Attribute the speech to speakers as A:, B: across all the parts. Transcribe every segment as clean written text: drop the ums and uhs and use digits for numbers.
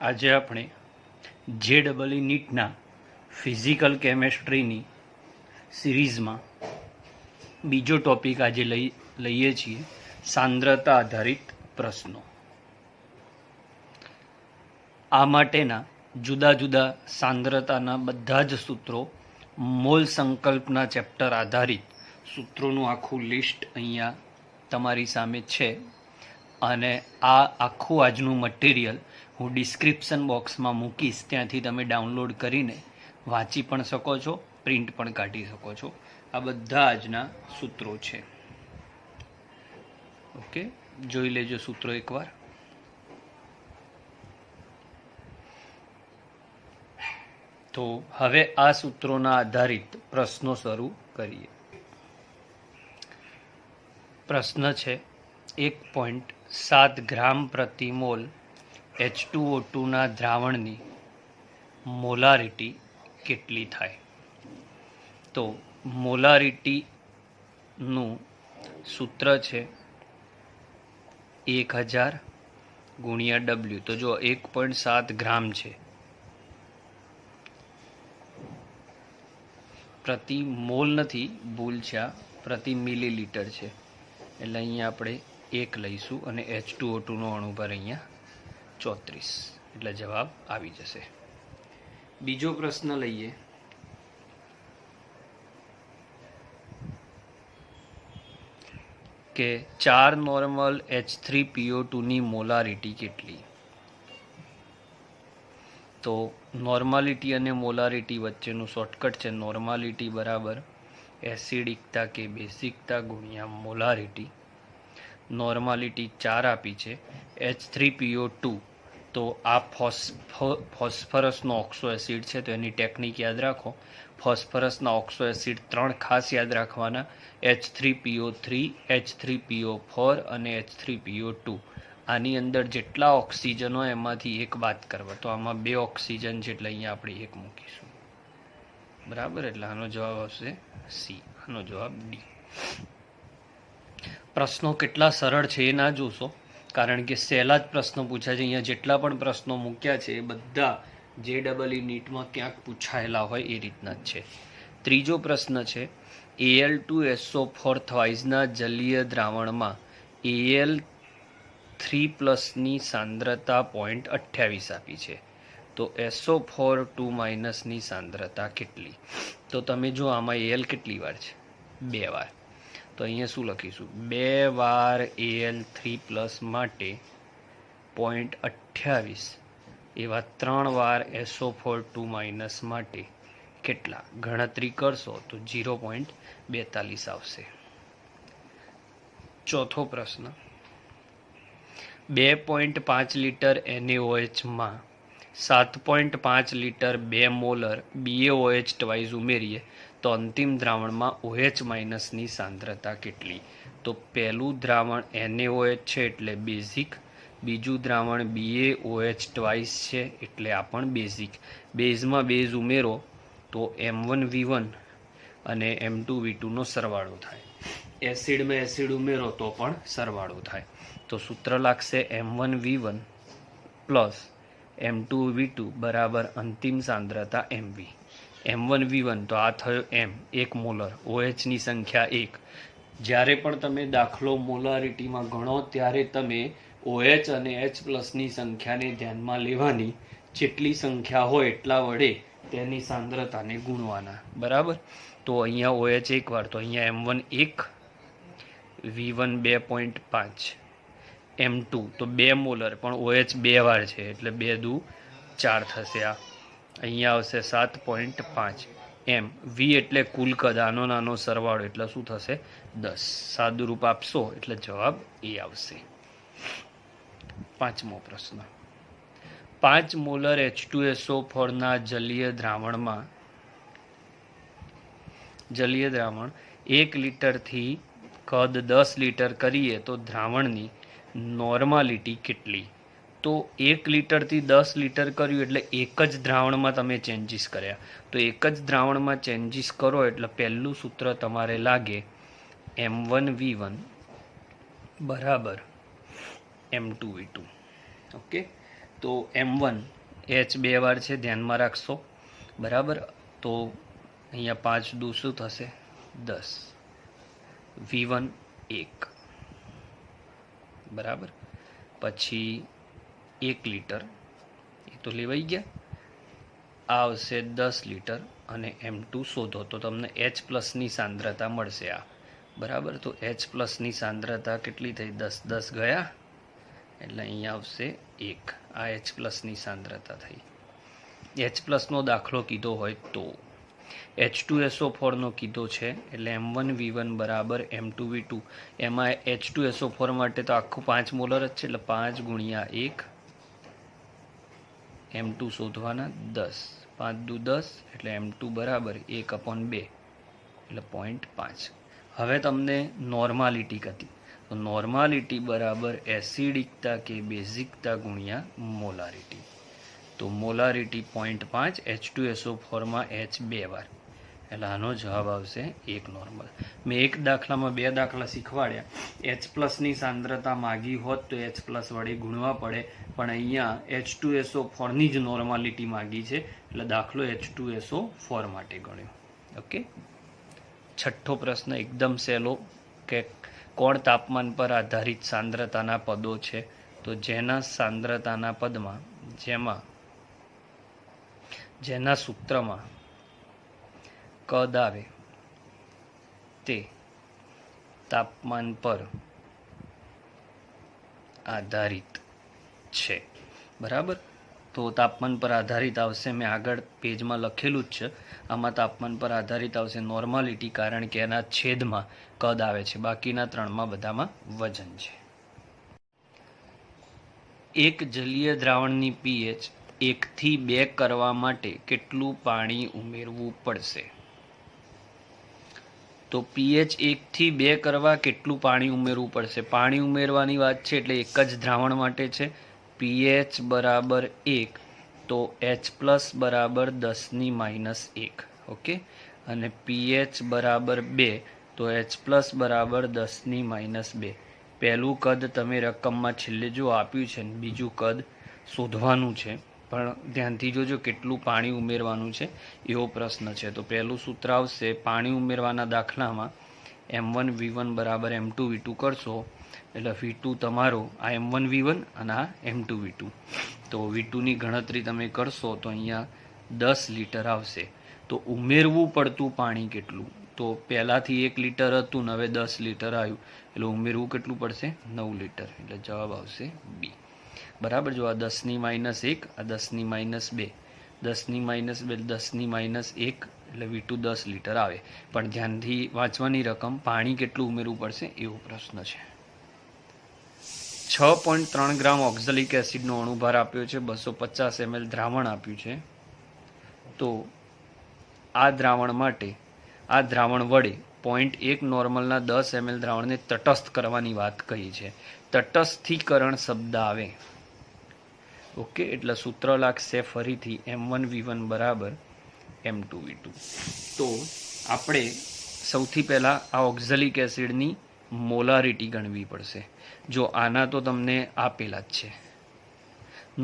A: આજે આપણે JEE નીટના physical કેમેસ્ટ્રીની સિરીઝમાં બીજો ટોપિક આજે લઈએ છીએ, સાંદ્રતા આધારિત પ્રશ્નો. આ માટેના જુદા જુદા સાંદ્રતાના બધા જ સૂત્રો, મોલ સંકલ્પના ચેપ્ટર આધારિત સૂત્રોનું આખું લિસ્ટ અહીંયા તમારી સામે છે. અને આ આખું આજનું મટીરિયલ હું ડિસ્ક્રિપ્શન બોક્સમાં મૂકીશ, ત્યાંથી તમે ડાઉનલોડ કરીને વાંચી પણ શકો છો, પ્રિન્ટ પણ કાઢી શકો છો. આ બધા આજના સૂત્રો છે. ઓકે, જોઈ લેજો સૂત્રો એકવાર. તો હવે આ સૂત્રોના આધારિત પ્રશ્નો શરૂ કરીએ. પ્રશ્ન છે 1.7 ગ્રામ પ્રતિ મોલ H2O2 ના દ્રાવણની મોલારિટી કેટલી થાય? તો મોલારિટીનું સૂત્ર છે 1000 ગુણ્યા W. તો જો 1.7 ગ્રામ છે, પ્રતિ મોલ નથી, ભૂલ છે, પ્રતિ મિલીલીટર છે, એટલે અહીંયા આપણે 1 લઈશું અને H2O2 નો અણુભાર અહીંયા 34, એટલે જવાબ આવી જશે. બીજો પ્રશ્ન લઈએ. કે 4 નોર્મલ H3PO2 ની મોલારિટી કેટલી? તો નોર્માલિટી અને મોલારિટી વચ્ચેનું શોર્ટકટ છે નોર્માલિટી બરાબર એસિડિકતા કે બેઝિકતા ગુણ્યા મોલારિટી. નોર્માલિટી 4 આપી છે, H3PO2, તો આ ફોસ્ફરસનો ઓક્સો એસિડ છે, તો એની ટેકનિક યાદ રાખો. ફોસ્ફરસના ઓક્સો એસિડ 3 ખાસ યાદ રાખવાના, H3PO3, H3PO4 અને H3PO2. આની અંદર જેટલા ઓક્સિજન હોય એમાંથી એક બાદ કરવા, તો આમાં 2 ઓક્સિજન છે, એટલે અહીંયા આપણે 1 મૂકીશું. બરાબર, એટલે આનો જવાબ આવશે સી, આનો જવાબ ડી. પ્રશ્નો કેટલા સરળ છે એ ના જોશો, કારણ કે સહેલા જ પ્રશ્નો પૂછ્યા છે. અહીંયા જેટલા પણ પ્રશ્નો મૂક્યા છે એ બધા JEE નીટમાં ક્યાંક પૂછાયેલા હોય એ રીતના જ છે. ત્રીજો પ્રશ્ન છે Al2SO4 થ્વાઇસના જલીય દ્રાવણમાં Al3+ ની સાંદ્રતા 0.28 આપી છે, તો SO4 2- ની સાંદ્રતા કેટલી? તો તમે જો આમાં Al કેટલી વાર છે? 2 વાર. તો અહીંયા શું લખીશું? 2 વાર Al3+ માટે 0.28, એવા 3 વાર SO4 2- માટે કેટલા? ગણતરી કરશો તો 0.42 આવશે. ચોથો પ્રશ્ન, 2.5 લીટર NaOH માં 7.5 લીટર 2 મોલર BaOH ટ્વાઇસ ઉમેરીએ તો અંતિમ દ્રાવણમાં OH- ની સાંદ્રતા કેટલી? તો પહેલું દ્રાવણ NaOH છે એટલે બેઝિક, બીજું દ્રાવણ BaOH ટ્વાઇસ છે એટલે આ પણ બેઝિક. બેઝમાં બેઝ ઉમેરો તો M1V1 અને M2V2 નો સરવાળો થાય. એસિડમાં એસિડ ઉમેરો તો પણ સરવાળો થાય. તો સૂત્ર લાગશે M1V1 પ્લસ M2V2 બરાબર અંતિમ સાંદ્રતા MV. M1V1 તો આ થયો M, 1 મોલર, OH ની સંખ્યા 1. જ્યારે પણ તમે દાખલો મોલારિટીમાં ગણો ત્યારે તમે OH અને H+ ની સંખ્યાને ધ્યાનમાં લેવાની. જેટલી સંખ્યા હોય એટલા વડે તેની સાંદ્રતાને ગુણવાના. બરાબર, તો અહીંયા OH 1 વાર, તો અહીંયા M1 1, V1 2.5, M2 તો 2 મોલર, પણ OH 2 વાર છે એટલે 2 દુ 4 થશે. આ અહીંયા આવશે 7.5 M. V એટલે કુલ કદ, આનો નાનો સરવાળો એટલે શું થશે? 10. સાદુરૂપ આપશો એટલે જવાબ એ આવશે. પાંચમો પ્રશ્ન, 5 મોલર H2SO4 ના જલીય દ્રાવણ 1 લીટરથી કદ 10 લીટર કરીએ તો દ્રાવણની નોર્માલિટી કેટલી? તો 1 લીટરથી 10 લીટર કર્યું એટલે એક જ દ્રાવણમાં તમે ચેન્જીસ કર્યા, તો એક જ દ્રાવણમાં ચેન્જીસ કરો એટલે પહેલું સૂત્ર તમારે લાગે M1V1 બરાબર M2V2. ઓકે, તો M1 H 2 વાર છે, ધ્યાનમાં રાખશો. બરાબર. તો અહીંયા 5 દુ શું થશે? 10. V1 1. બરાબર. પછી 1 લીટર એ તો લેવાઈ ગયા. આ આવશે 10 લીટર અને M2 શોધો તો તમને H પ્લસની સાંદ્રતા મળશે આ. બરાબર. તો H પ્લસની સાંદ્રતા કેટલી થઈ? 10 10 ગયા એટલે અહીંયા આવશે 1. આ H પ્લસની સાંદ્રતા થઈ. H પ્લસનો દાખલો કીધો હોય તો H2SO4નો કીધો છે એટલે M1V1 બરાબર M2V2. એમાં H2SO4 માટે તો આખું 5 મોલર જ છે એટલે 5 ગુણ્યા 1. M2 શોધવાના 10. 5 દુ 10 એટલે M2 બરાબર 1/2 એટલે 0.5. હવે તમને નોર્માલિટી કીધી તો નોર્માલિટી બરાબર એસિડિકતા કે બેઝિકતા ગુણ્યા મોલારિટી. તો મોલારિટી 0.5, H2SO4માં H 2 વાર એટલે આનો જવાબ આવશે 1 નોર્મલ. મેં એક દાખલામાં 2 દાખલા શીખવાડ્યા. H પ્લસની સાંદ્રતા માગી હોત તો H પ્લસ વડે ગુણવા પડે, પણ અહીંયા H2SO4ની જ નોર્માલિટી માગી છે એટલે દાખલો H2SO4 માટે ગણ્યો. ઓકે. છઠ્ઠો પ્રશ્ન એકદમ સહેલો કે કોણ તાપમાન પર આધારિત સાંદ્રતાના પદો છે? તો જેના સાંદ્રતાના પદમાં જેના સૂત્રમાં કદ આવે તે તાપમાન પર આધારિત છે. બરાબર. તો તાપમાન પર આધારિત આવશે, મેં આગળ પેજમાં લખેલું જ છે. આમાં તાપમાન પર આધારિત આવશે નોર્માલિટી, કારણ કે એના છેદમાં કદ આવે છે. બાકીના 3માં બધામાં વજન છે. એક જલીય દ્રાવણની pH 1 થી 2 કરવા માટે કેટલું પાણી ઉમેરવું પડશે? તો pH 1 થી 2 કરવા કેટલું પાણી ઉમેરવું પડશે? પાણી ઉમેરવાની વાત છે એટલે એક જ દ્રાવણ માટે છે. pH બરાબર 1 તો H પ્લસ બરાબર 10⁻1. ઓકે. અને pH બરાબર 2 તો H પ્લસ બરાબર 10⁻2. પહેલું કદ તમે રકમમાં છેલ્લે જો આપ્યું છે ને બીજું કદ શોધવાનું છે, પણ ધ્યાનથી જોજો કેટલું પાણી ઉમેરવાનું છે એવો પ્રશ્ન છે. તો પહેલું સૂત્ર આવશે પાણી ઉમેરવાના દાખલામાં M1V1 બરાબર M2V2 કરશો એટલે V2 તમારો આ M1V1 અને આ M2V2. તો V2ની ગણતરી તમે કરશો તો અહીંયા 10 લીટર આવશે. તો ઉમેરવું પડતું પાણી કેટલું? તો પહેલાંથી 1 લીટર હતું ને હવે 10 લીટર આવ્યું એટલે ઉમેરવું કેટલું પડશે? 9 લીટર. એટલે જવાબ આવશે B. બરાબર. જો આ 10⁻1 આ 10⁻2 10⁻2 10⁻1 એટલે V2 10 લીટર આવે. પણ ધ્યાનથી વાંચવાની રકમ પાણી કેટલું ઉમેરવું પડશે એવો પ્રશ્ન છે. 6.3 ગ્રામ ઓક્ઝેલિક એસિડનો અણુભાર આપ્યો છે, 250 ml દ્રાવણ આપ્યું છે. તો આ દ્રાવણ માટે આ દ્રાવણ વડે 0.1 નોર્મલના 10 ml દ્રાવણને તટસ્થ કરવાની વાત કહી છે. તટસ્થીકરણ શબ્દ આવે. ઓકે. એટલે સૂત્ર લાગશે ફરીથી M1V1 બરાબર M2V2. તો આપણે સૌથી પહેલાં આ ઓક્ઝેલિક એસિડની મોલારિટી ગણવી પડશે. જો આના તો તમને આપેલા જ છે.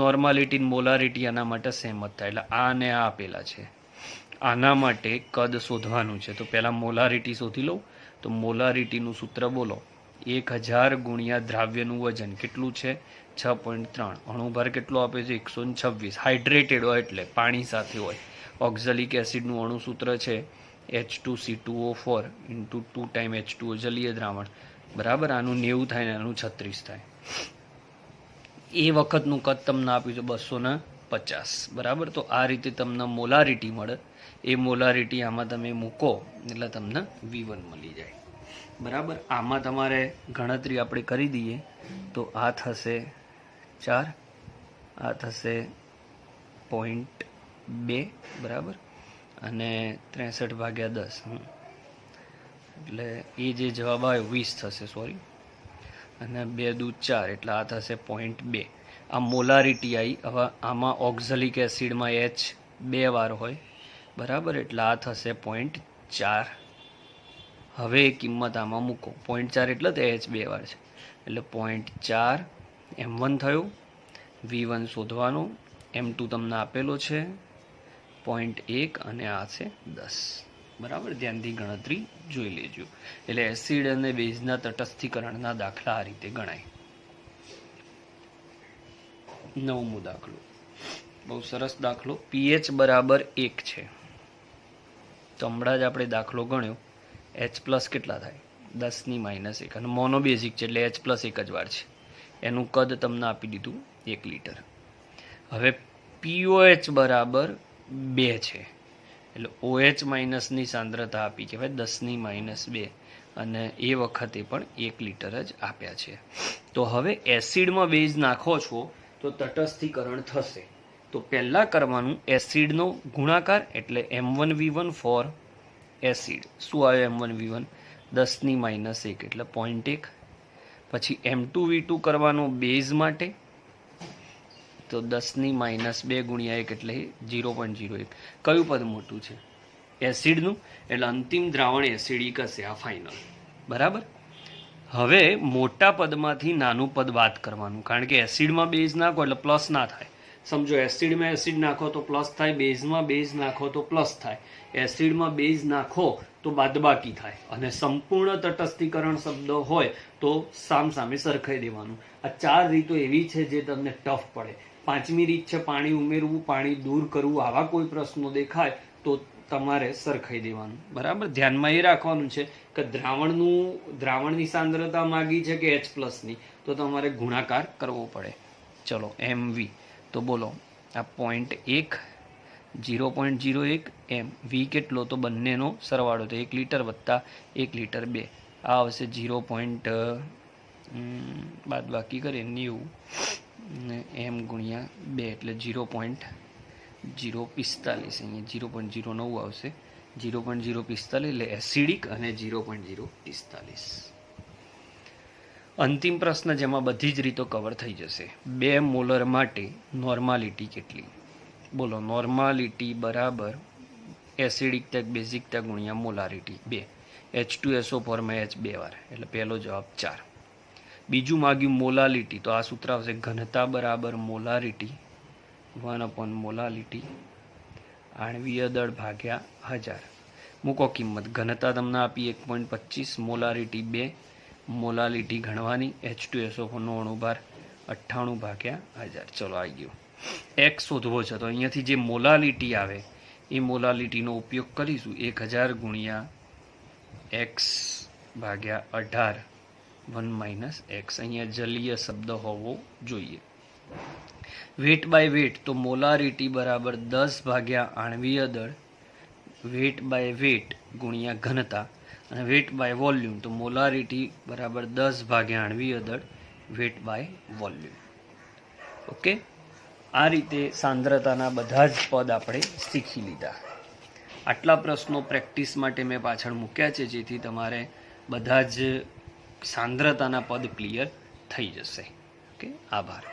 A: નોર્માલિટી મોલારિટી આના માટે સેમ જ થાય એટલે આ અને આ આપેલા છે. આના માટે કદ શોધવાનું છે. તો પહેલાં મોલારિટી શોધી લઉં. તો મોલારિટીનું સૂત્ર બોલો. 1000 ગુણ્યા દ્રાવ્યનું વજન કેટલું છે? 6.3. અણુભાર કેટલો આપે છે? 126. હાઇડ્રેટેડ હોય એટલે પાણી સાથે હોય. ઓક્ઝેલિક એસિડનું અણુસૂત્ર છે H2C2O4 × 2 ટાઈમ H2O જલીય દ્રાવણ. બરાબર. આનું 90 થાય ને આનું 36 થાય. એ વખતનું કદ તમને આપ્યું છે 250. બરાબર. તો આ રીતે તમને મોલારિટી મળે. એ મોલારિટી આમાં તમે મૂકો એટલે તમને V1 મળી જાય. બરાબર. આમાં તમારે ગણતરી આપણે કરી દઈએ તો આ થશે 4, આ થશે 0.2. બરાબર. અને 63/10 એટલે એ જે જવાબ આવ્યો 20 થશે. સોરી. અને 2 દુ 4 એટલે આ થશે 0.2. આ મોલારિટી આવી. હવે આમાં ઓક્ઝેલિક એસિડમાં H 2 વાર હોય. બરાબર. એટલે આ થશે 0.4. હવે એ કિંમત આમાં મૂકો. 0.4 એટલે તો H 2 વાર છે એટલે 0.4 M1 થયું V1 શોધવાનો, M2 તમને આપેલો છે 0.1 અને આ છે 10. બરાબર, ધ્યાનથી ગણતરી જોઈ લેજો. એટલે એસિડ અને બેઝના તટસ્થીકરણના દાખલા આ રીતે ગણાય. 9મો દાખલો, બહુ સરસ દાખલો. pH બરાબર 1 છે. તો હમણાં જ આપણે દાખલો ગણ્યો, H+ કેટલા થાય? 10⁻1. અને મોનોબેઝિક છે એટલે H+ એક જ વાર છે. એનું કદ તમને આપી દીધું 1 લીટર. હવે POH બરાબર 2 છે એટલે OH- ની સાંદ્રતા આપી કહેવાય 10⁻2 અને એ વખતે પણ 1 લીટર જ આપ્યા છે. તો હવે એસિડમાં બેઝ નાખો છો તો તટસ્થીકરણ થશે. તો પહેલાં કરવાનું એસિડનો ગુણાકાર એટલે M1V1 ફોર એસિડ. શું આવ્યો M1V1? 10⁻1 એટલે 0.1. પછી M2V2 કરવાનો બેઝ માટે, તો 10⁻2 ગુણ્યા 1 એટલે 0.01. કયું પદ મોટું છે? એસિડનું. એટલે અંતિમ દ્રાવણ એસિડિક હશે આ ફાઇનલ. બરાબર. હવે મોટા પદમાંથી નાનું પદ બાદ કરવાનું, કારણ કે એસિડમાં બેઝ નાખો એટલે પ્લસ ના થાય. સમજો, એસિડમાં એસિડ નાખો તો પ્લસ થાય, બેઝમાં બેઝ નાખો તો પ્લસ થાય, એસિડમાં બેઝ નાખો તો બાદબાકી થાય. અને સંપૂર્ણ તટસ્થીકરણ શબ્દ હોય તો સામસામે સરખાઈ દેવાનું. આ 4 રીતો એવી છે જે તમને ટફ પડે. 5મી રીત છે પાણી ઉમેરવું, પાણી દૂર કરવું. આવા કોઈ પ્રશ્નો દેખાય તો તમારે સરખાઈ દેવાનું. બરાબર, ધ્યાનમાં એ રાખવાનું છે કે દ્રાવણની સાંદ્રતા માગી છે કે H+ની, તો તમારે ગુણાકાર કરવો પડે. ચલો, MV તો બોલો, આ 0.1 0.01 M. V કેટલો? તો બંનેનો સરવાળો, તો 1 લીટર વત્તા 1 લીટર 2, આ આવશે 0. બાદ બાકી કરીએ 90 M ગુણ્યા 2 એટલે 0.045. અહીંયા 0.09 આવશે, 0.045 એટલે એસિડિક અને 0.045. અંતિમ પ્રશ્ન જેમાં બધી જ રીતો કવર થઈ જશે. 2 મોલર માટે નોર્માલિટી કેટલી? બોલો, નોર્માલિટી બરાબર એસિડિક ત્યાગ બેઝિક ત્યાગ ગુણ્યા મોલારિટી 2. H2SO4 માં H 2 વાર એટલે પહેલો જવાબ 4. બીજું માગ્યું મોલાલિટી, તો આ સૂત્ર આવશે ઘનતા બરાબર મોલારિટી 1/મોલાલિટી આણ્વીય દળ ભાગ્યા 1000. મૂકો કિંમત. ઘનતા તમને આપી 1.25, મોલારિટી 2, મોલાલિટી ગણવાની, H2SO4 નો અણુભાર 98/1000. ચલો, આવી ગયું. X શોધવો છે તો અહીંયાથી જે મોલાલિટી આવે એ મોલાલિટીનો ઉપયોગ કરીશું. 1000 ગુણ્યા X/18 1 - X. અહીંયા જલીય શબ્દ હોવો જોઈએ. વેટ બાય વેટ, તો મોલારિટી બરાબર 10 / આણ્વીય દળ, વેટ બાય વેટ ગુણ્યા ઘનતા, અને વેટ બાય વોલ્યુમ, તો મોલારિટી બરાબર 10 / આણ્વીય દળ, વેટ બાય વોલ્યુમ. ઓકે, આ રીતે સાંદ્રતાના બધા જ પદ આપણે શીખી લીધા. આટલા પ્રશ્નો પ્રેક્ટિસ માટે મેં પાછળ મૂક્યા છે, જેથી તમારે બધા જ સાંદ્રતાના પદ ક્લિયર થઈ જશે. ઓકે, આભાર.